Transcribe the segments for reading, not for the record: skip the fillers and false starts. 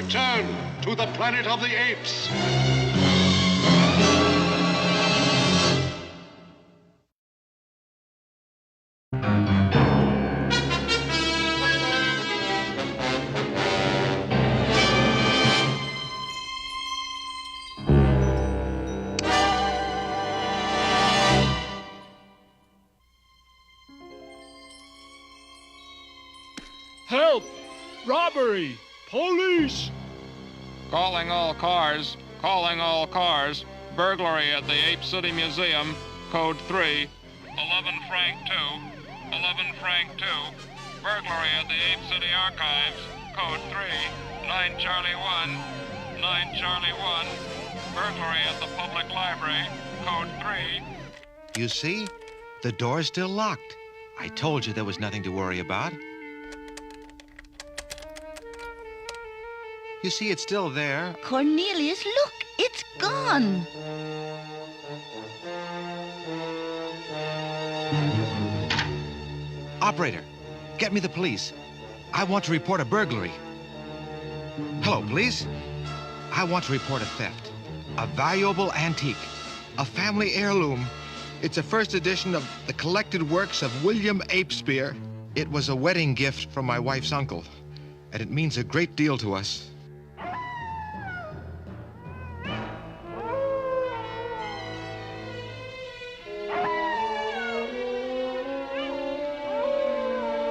Return to the planet of the apes. Help! Robbery! Police! Calling all cars. Calling all cars. Burglary at the Ape City Museum. Code 3. 11 Frank 2. 11 Frank 2. Burglary at the Ape City Archives. Code 3. 9 Charlie 1. 9 Charlie 1. Burglary at the Public Library. Code 3. You see? The door's still locked. I told you there was nothing to worry about. You see, it's still there. Cornelius, look! It's gone! Operator, get me the police. I want to report a burglary. Hello, police. I want to report a theft. A valuable antique. A family heirloom. It's a first edition of the collected works of William Apespeare. It was a wedding gift from my wife's uncle, and it means a great deal to us.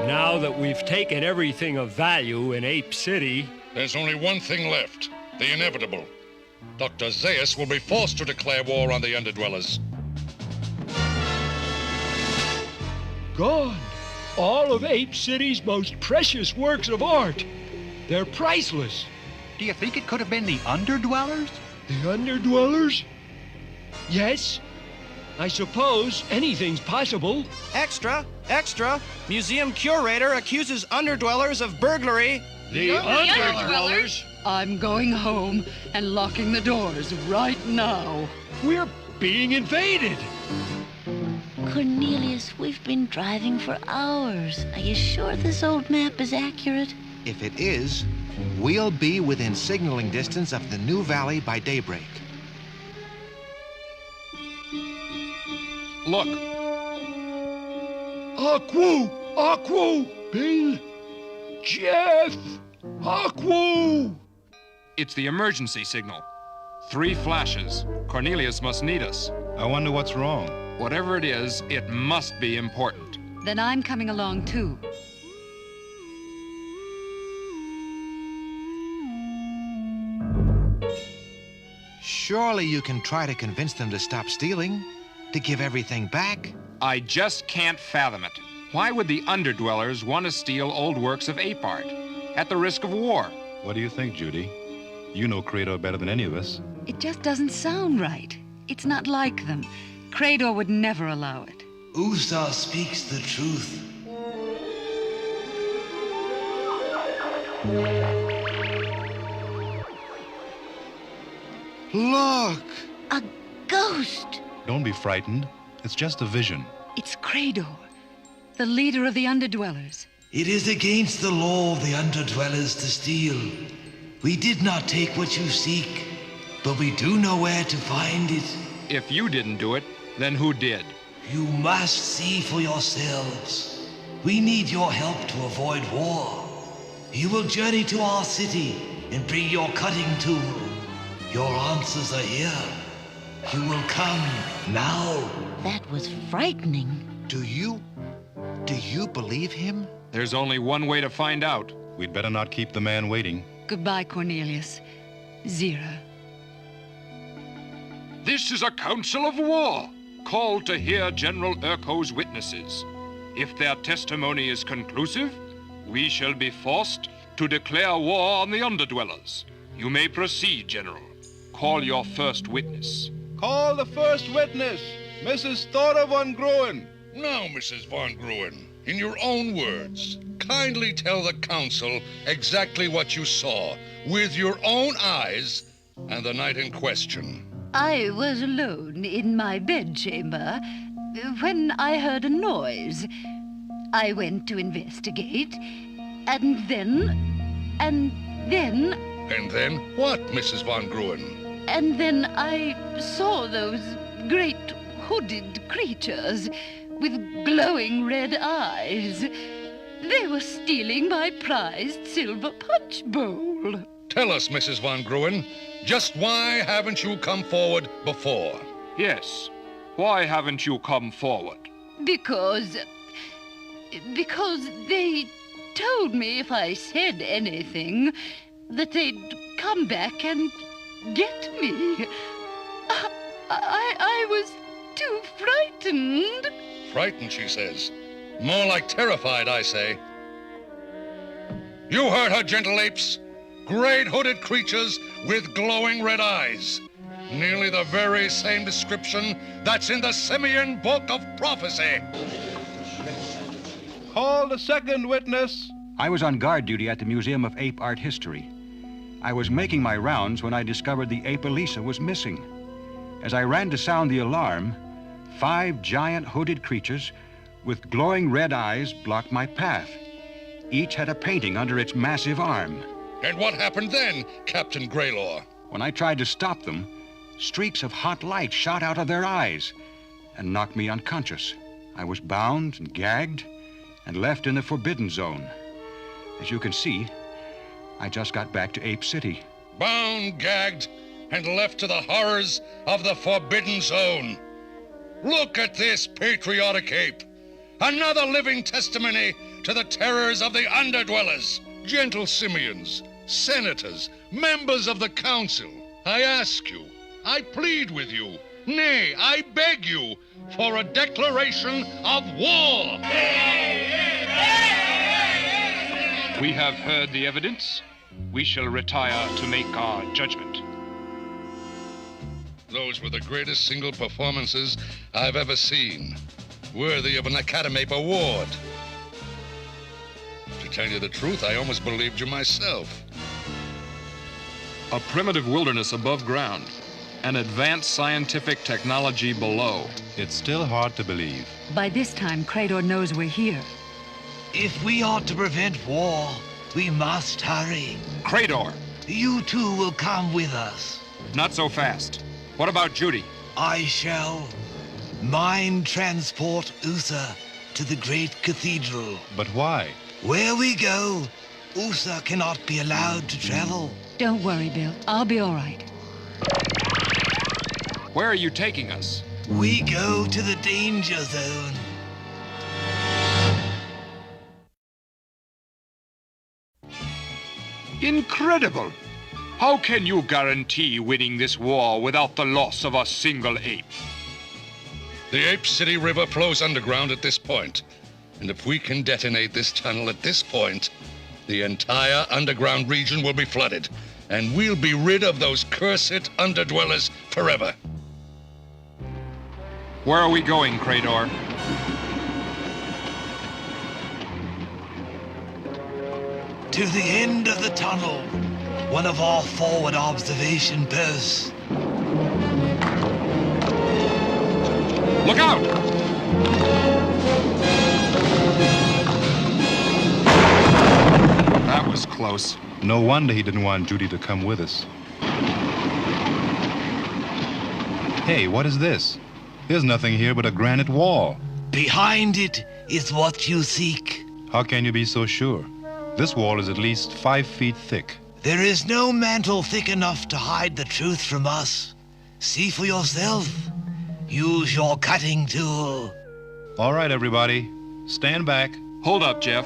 Now that we've taken everything of value in Ape City... There's only one thing left, the inevitable. Dr. Zaius will be forced to declare war on the Underdwellers. Gone! All of Ape City's most precious works of art. They're priceless. Do you think it could have been the Underdwellers? The Underdwellers? Yes. I suppose anything's possible. Extra! Extra! Museum curator accuses Underdwellers of burglary. The Underdwellers? I'm going home and locking the doors right now. We're being invaded. Cornelius, we've been driving for hours. Are you sure this old map is accurate? If it is, we'll be within signaling distance of the new valley by daybreak. Look. Aqua! Aqua! Bill! Jeff! Aqua! It's the emergency signal. 3 flashes. Cornelius must need us. I wonder what's wrong. Whatever it is, it must be important. Then I'm coming along too. Surely you can try to convince them to stop stealing, to give everything back. I just can't fathom it. Why would the Underdwellers want to steal old works of ape art? At the risk of war. What do you think, Judy? You know Credo better than any of us. It just doesn't sound right. It's not like them. Credo would never allow it. Usa speaks the truth. Look! A ghost! Don't be frightened. It's just a vision. It's Credo, the leader of the Underdwellers. It is against the law of the Underdwellers to steal. We did not take what you seek, but we do know where to find it. If you didn't do it, then who did? You must see for yourselves. We need your help to avoid war. You will journey to our city and bring your cutting tool. Your answers are here. You will come now. That was frightening. Do you believe him? There's only one way to find out. We'd better not keep the man waiting. Goodbye, Cornelius. Zira. This is a council of war, called to hear General Urko's witnesses. If their testimony is conclusive, we shall be forced to declare war on the Underdwellers. You may proceed, General. Call your first witness. Call the first witness, Mrs. Thora von Gruen. Now, Mrs. von Gruen, in your own words, kindly tell the council exactly what you saw with your own eyes and the night in question. I was alone in my bedchamber when I heard a noise. I went to investigate, and then And then what, Mrs. von Gruen? And then I saw those great hooded creatures with glowing red eyes. They were stealing my prized silver punch bowl. Tell us, Mrs. von Gruen, just why haven't you come forward before? Yes. Why haven't you come forward? Because they told me if I said anything, that they'd come back and get me. I was too frightened. Frightened, she says. More like terrified, I say. You heard her, gentle apes. Great hooded creatures with glowing red eyes. Nearly the very same description that's in the Simeon Book of Prophecy. Call the second witness. I was on guard duty at the Museum of Ape Art History. I was making my rounds when I discovered the ape Elisa was missing. As I ran to sound the alarm, 5 giant hooded creatures with glowing red eyes blocked my path. Each had a painting under its massive arm. And what happened then, Captain Greylor? When I tried to stop them, streaks of hot light shot out of their eyes and knocked me unconscious. I was bound and gagged and left in the Forbidden Zone. As you can see, I just got back to Ape City. Bound, gagged, and left to the horrors of the Forbidden Zone. Look at this patriotic ape. Another living testimony to the terrors of the Underdwellers. Gentle Simeons, senators, members of the council, I ask you, I plead with you, nay, I beg you, for a declaration of war. We have heard the evidence. We shall retire to make our judgment. Those were the greatest single performances I've ever seen, worthy of an Academy Award. To tell you the truth, I almost believed you myself. A primitive wilderness above ground, an advanced scientific technology below. It's still hard to believe. By this time, Crador knows we're here. If we are to prevent war, we must hurry. Crador! You two will come with us. Not so fast. What about Judy? I shall mind transport Usa to the great cathedral. But why? Where we go, Usa cannot be allowed to travel. Don't worry, Bill. I'll be all right. Where are you taking us? We go to the danger zone. Incredible! How can you guarantee winning this war without the loss of a single ape? The Ape City River flows underground at this point, and if we can detonate this tunnel at this point, the entire underground region will be flooded, and we'll be rid of those cursed Underdwellers forever. Where are we going, Crador? To the end of the tunnel, one of our forward observation posts. Look out! That was close. No wonder he didn't want Judy to come with us. Hey, what is this? There's nothing here but a granite wall. Behind it is what you seek. How can you be so sure? This wall is at least 5 feet thick. There is no mantle thick enough to hide the truth from us. See for yourself. Use your cutting tool. All right, everybody. Stand back. Hold up, Jeff.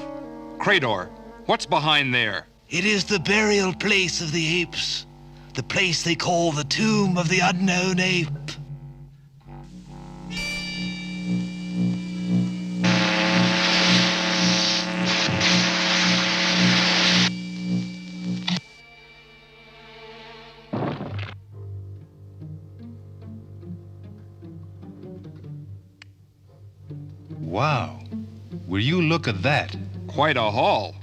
Crador, what's behind there? It is the burial place of the apes. The place they call the Tomb of the Unknown Ape. Wow. Will you look at that? Quite a haul.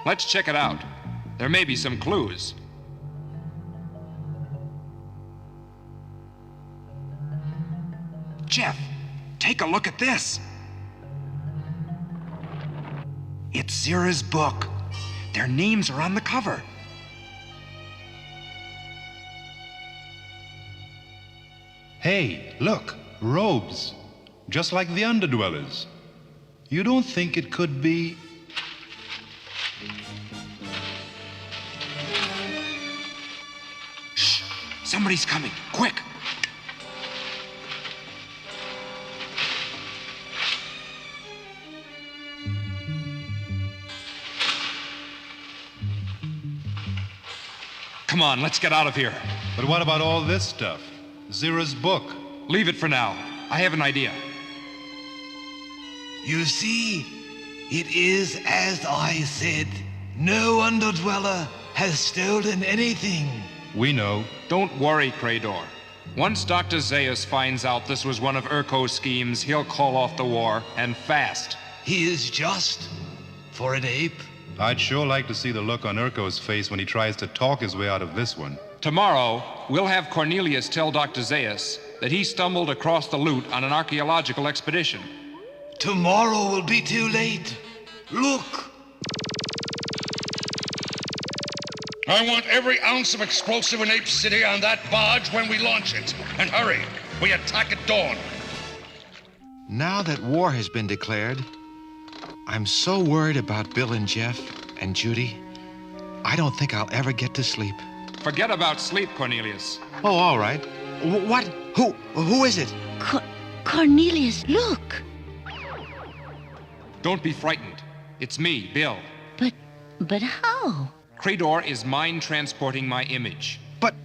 Let's check it out. There may be some clues. Jeff, take a look at this. It's Zira's book. Their names are on the cover. Hey, look, robes. Just like the Underdwellers. You don't think it could be... Shh! Somebody's coming. Quick! Come on, let's get out of here. But what about all this stuff? Zira's book. Leave it for now. I have an idea. You see, it is as I said. No Underdweller has stolen anything. We know. Don't worry, Crador. Once Dr. Zaius finds out this was one of Urko's schemes, he'll call off the war, and fast. He is just for an ape. I'd sure like to see the look on Urko's face when he tries to talk his way out of this one. Tomorrow, we'll have Cornelius tell Dr. Zaius that he stumbled across the loot on an archaeological expedition. Tomorrow will be too late. Look! I want every ounce of explosive in Ape City on that barge when we launch it. And hurry, we attack at dawn. Now that war has been declared, I'm so worried about Bill and Jeff and Judy. I don't think I'll ever get to sleep. Forget about sleep, Cornelius. Oh, all right. What? Who is it? Cornelius, look! Don't be frightened. It's me, Bill. But how? Crador is mind-transporting my image. But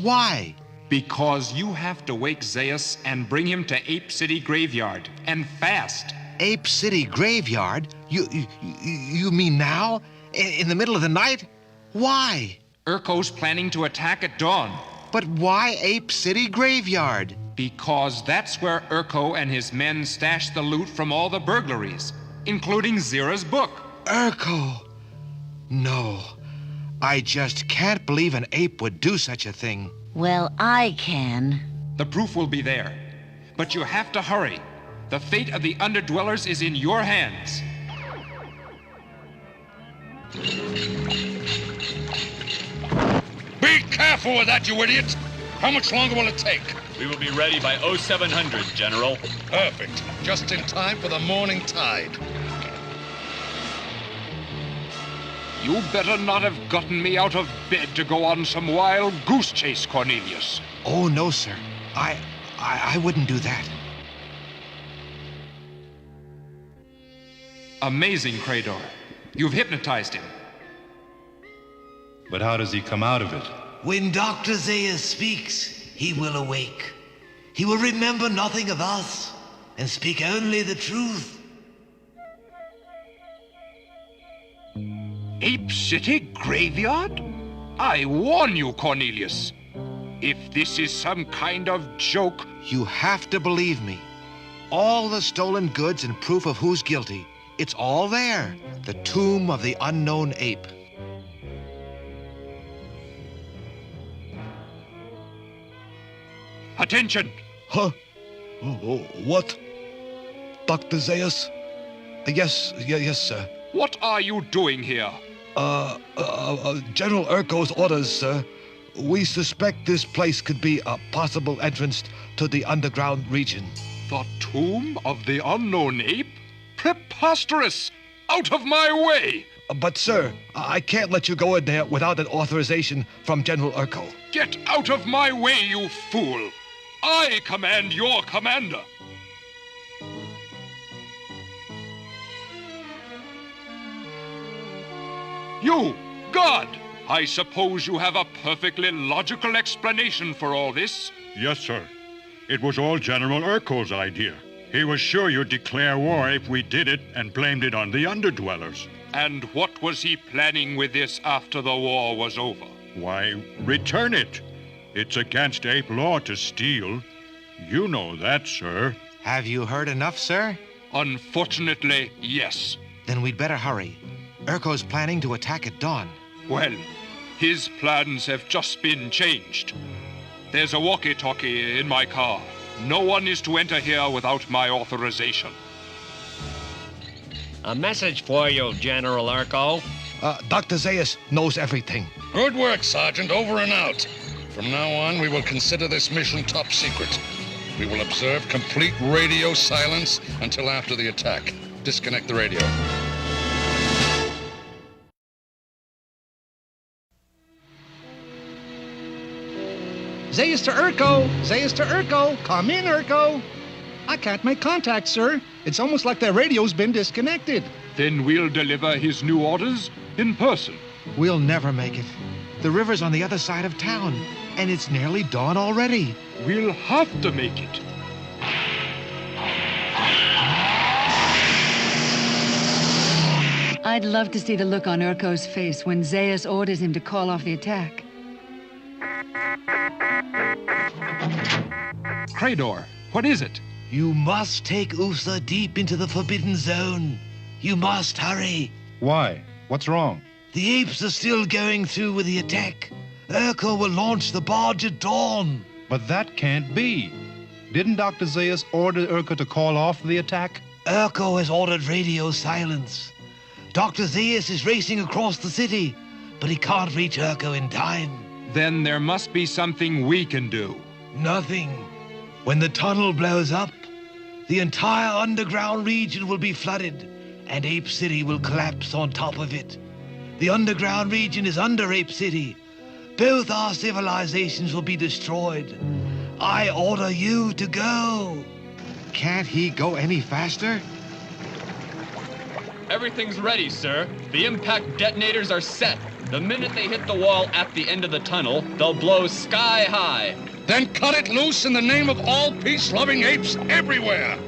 why? Because you have to wake Zaius and bring him to Ape City Graveyard, and fast. Ape City Graveyard? You mean now? In the middle of the night? Why? Urko's planning to attack at dawn. But why Ape City Graveyard? Because that's where Urko and his men stashed the loot from all the burglaries, including Zira's book. Urko! No. I just can't believe an ape would do such a thing. Well, I can. The proof will be there. But you have to hurry. The fate of the Underdwellers is in your hands. Be careful with that, you idiot! How much longer will it take? We will be ready by 0700, General. Perfect. Just in time for the morning tide. You better not have gotten me out of bed to go on some wild goose chase, Cornelius. Oh, no, sir. I wouldn't do that. Amazing, Crador. You've hypnotized him. But how does he come out of it? When Dr. Zaius speaks, he will awake. He will remember nothing of us and speak only the truth. Ape City Graveyard? I warn you, Cornelius. If this is some kind of joke... You have to believe me. All the stolen goods and proof of who's guilty. It's all there. The tomb of the unknown ape. Attention! Huh? What? Dr. Zaius? Yes, sir. What are you doing here? General Urko's orders, sir. We suspect this place could be a possible entrance to the underground region. The tomb of the unknown ape? Preposterous! Out of my way! But, sir, I can't let you go in there without an authorization from General Urko. Get out of my way, you fool! I command your commander! You, God! I suppose you have a perfectly logical explanation for all this? Yes, sir. It was all General Urko's idea. He was sure you'd declare war if we did it and blamed it on the Underdwellers. And what was he planning with this after the war was over? Why, return it. It's against ape law to steal. You know that, sir. Have you heard enough, sir? Unfortunately, yes. Then we'd better hurry. Urko's planning to attack at dawn. Well, his plans have just been changed. There's a walkie-talkie in my car. No one is to enter here without my authorization. A message for you, General Urko. Dr. Zaius knows everything. Good work, Sergeant. Over and out. From now on, we will consider this mission top secret. We will observe complete radio silence until after the attack. Disconnect the radio. Zaius to Urko! Zaius to Urko! Come in, Urko! I can't make contact, sir. It's almost like their radio's been disconnected. Then we'll deliver his new orders in person. We'll never make it. The river's on the other side of town, and it's nearly dawn already. We'll have to make it. I'd love to see the look on Urko's face when Zaius orders him to call off the attack. Credor, what is it? You must take Usa deep into the Forbidden Zone. You must hurry. Why? What's wrong? The apes are still going through with the attack. Urko will launch the barge at dawn. But that can't be. Didn't Dr. Zaius order Urko to call off the attack? Urko has ordered radio silence. Dr. Zaius is racing across the city, but he can't reach Urko in time. Then there must be something we can do. Nothing. When the tunnel blows up, the entire underground region will be flooded, and Ape City will collapse on top of it. The underground region is under Ape City. Both our civilizations will be destroyed. I order you to go. Can't he go any faster? Everything's ready, sir. The impact detonators are set. The minute they hit the wall at the end of the tunnel, they'll blow sky high. Then cut it loose in the name of all peace-loving apes everywhere.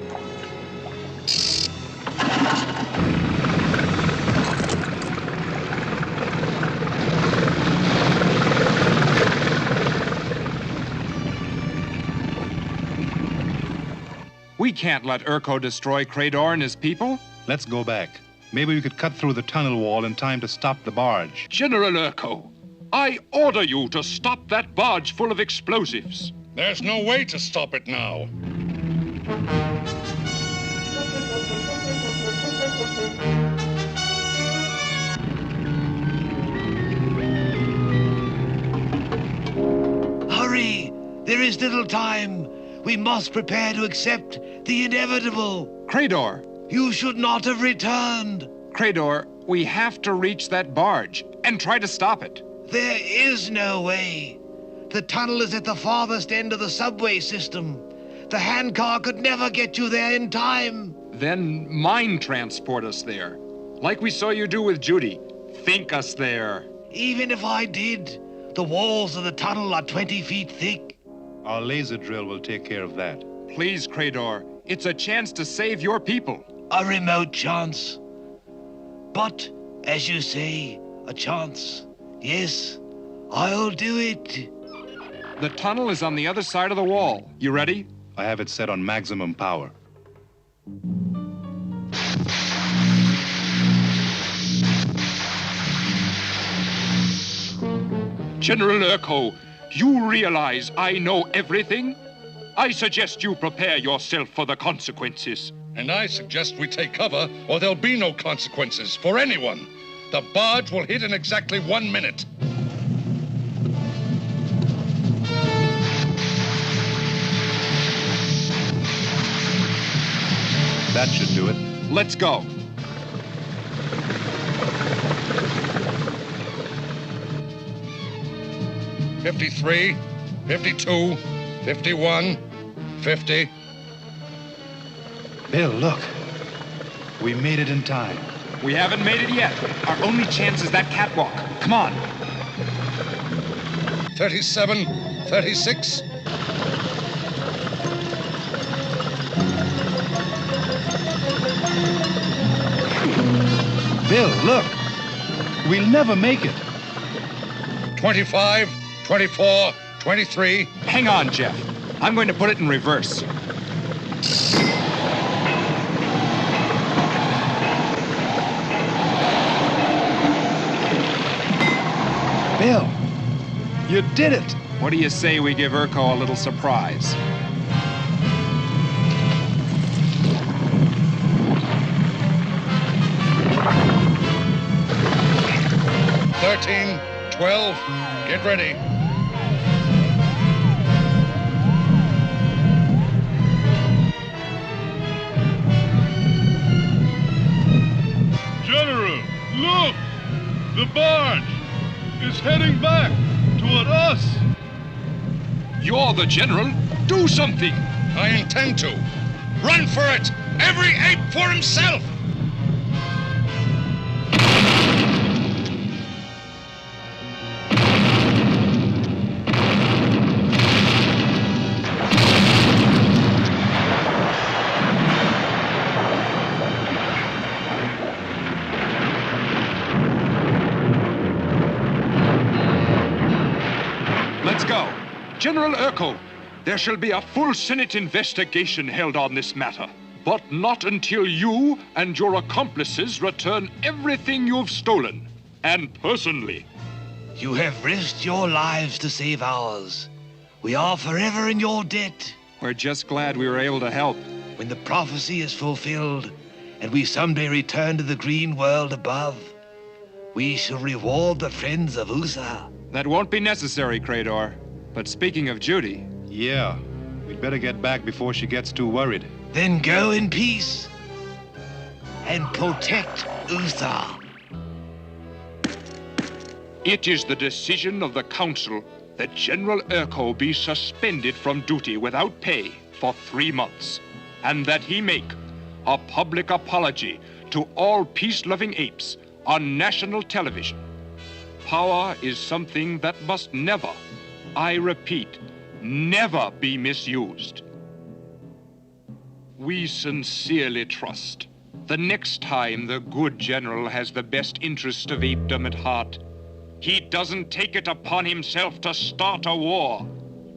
We can't let Urko destroy Credor and his people. Let's go back. Maybe we could cut through the tunnel wall in time to stop the barge. General Urko, I order you to stop that barge full of explosives. There's no way to stop it now. Hurry! There is little time. We must prepare to accept the inevitable. Credor! You should not have returned. Credor, we have to reach that barge and try to stop it. There is no way. The tunnel is at the farthest end of the subway system. The handcar could never get you there in time. Then mind transport us there, like we saw you do with Judy. Think us there. Even if I did, the walls of the tunnel are 20 feet thick. Our laser drill will take care of that. Please, Credor, it's a chance to save your people. A remote chance. But, as you say, a chance. Yes, I'll do it. The tunnel is on the other side of the wall. You ready? I have it set on maximum power. General Urko, you realize I know everything? I suggest you prepare yourself for the consequences. And I suggest we take cover, or there'll be no consequences for anyone. The barge will hit in exactly 1 minute. That should do it. Let's go. "53, 52, 51, 50. Bill, look. We made it in time. We haven't made it yet. Our only chance is that catwalk. Come on. 37, 36. Bill, look. We'll never make it. 25, 24, 23. Hang on, Jeff. I'm going to put it in reverse. Bill, you did it. What do you say we give Urko a little surprise? 13, 12, get ready. General, look! The barge is heading back toward us. You're the general. Do something. I intend to. Run for it! Every ape for himself! Let's go. General Urko, there shall be a full Senate investigation held on this matter. But not until you and your accomplices return everything you've stolen. And personally. You have risked your lives to save ours. We are forever in your debt. We're just glad we were able to help. When the prophecy is fulfilled, and we someday return to the green world above, we shall reward the friends of Usa. That won't be necessary, Krator. But speaking of Judy... Yeah, we'd better get back before she gets too worried. Then go in peace and protect Usa. It is the decision of the council that General Urko be suspended from duty without pay for 3 months, and that he make a public apology to all peace-loving apes on national television. Power is something that must never, I repeat, never be misused. We sincerely trust the next time the good general has the best interest of apedom at heart, he doesn't take it upon himself to start a war.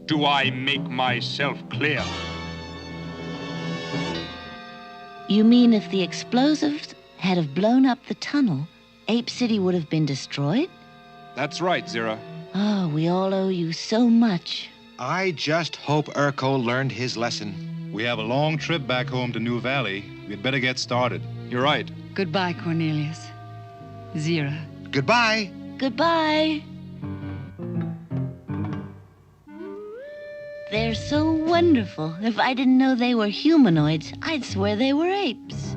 Do I make myself clear? You mean if the explosives had have blown up the tunnel, Ape City would have been destroyed? That's right, Zira. Oh, we all owe you so much. I just hope Urko learned his lesson. We have a long trip back home to New Valley. We'd better get started. You're right. Goodbye, Cornelius. Zira. Goodbye. Goodbye. They're so wonderful. If I didn't know they were humanoids, I'd swear they were apes.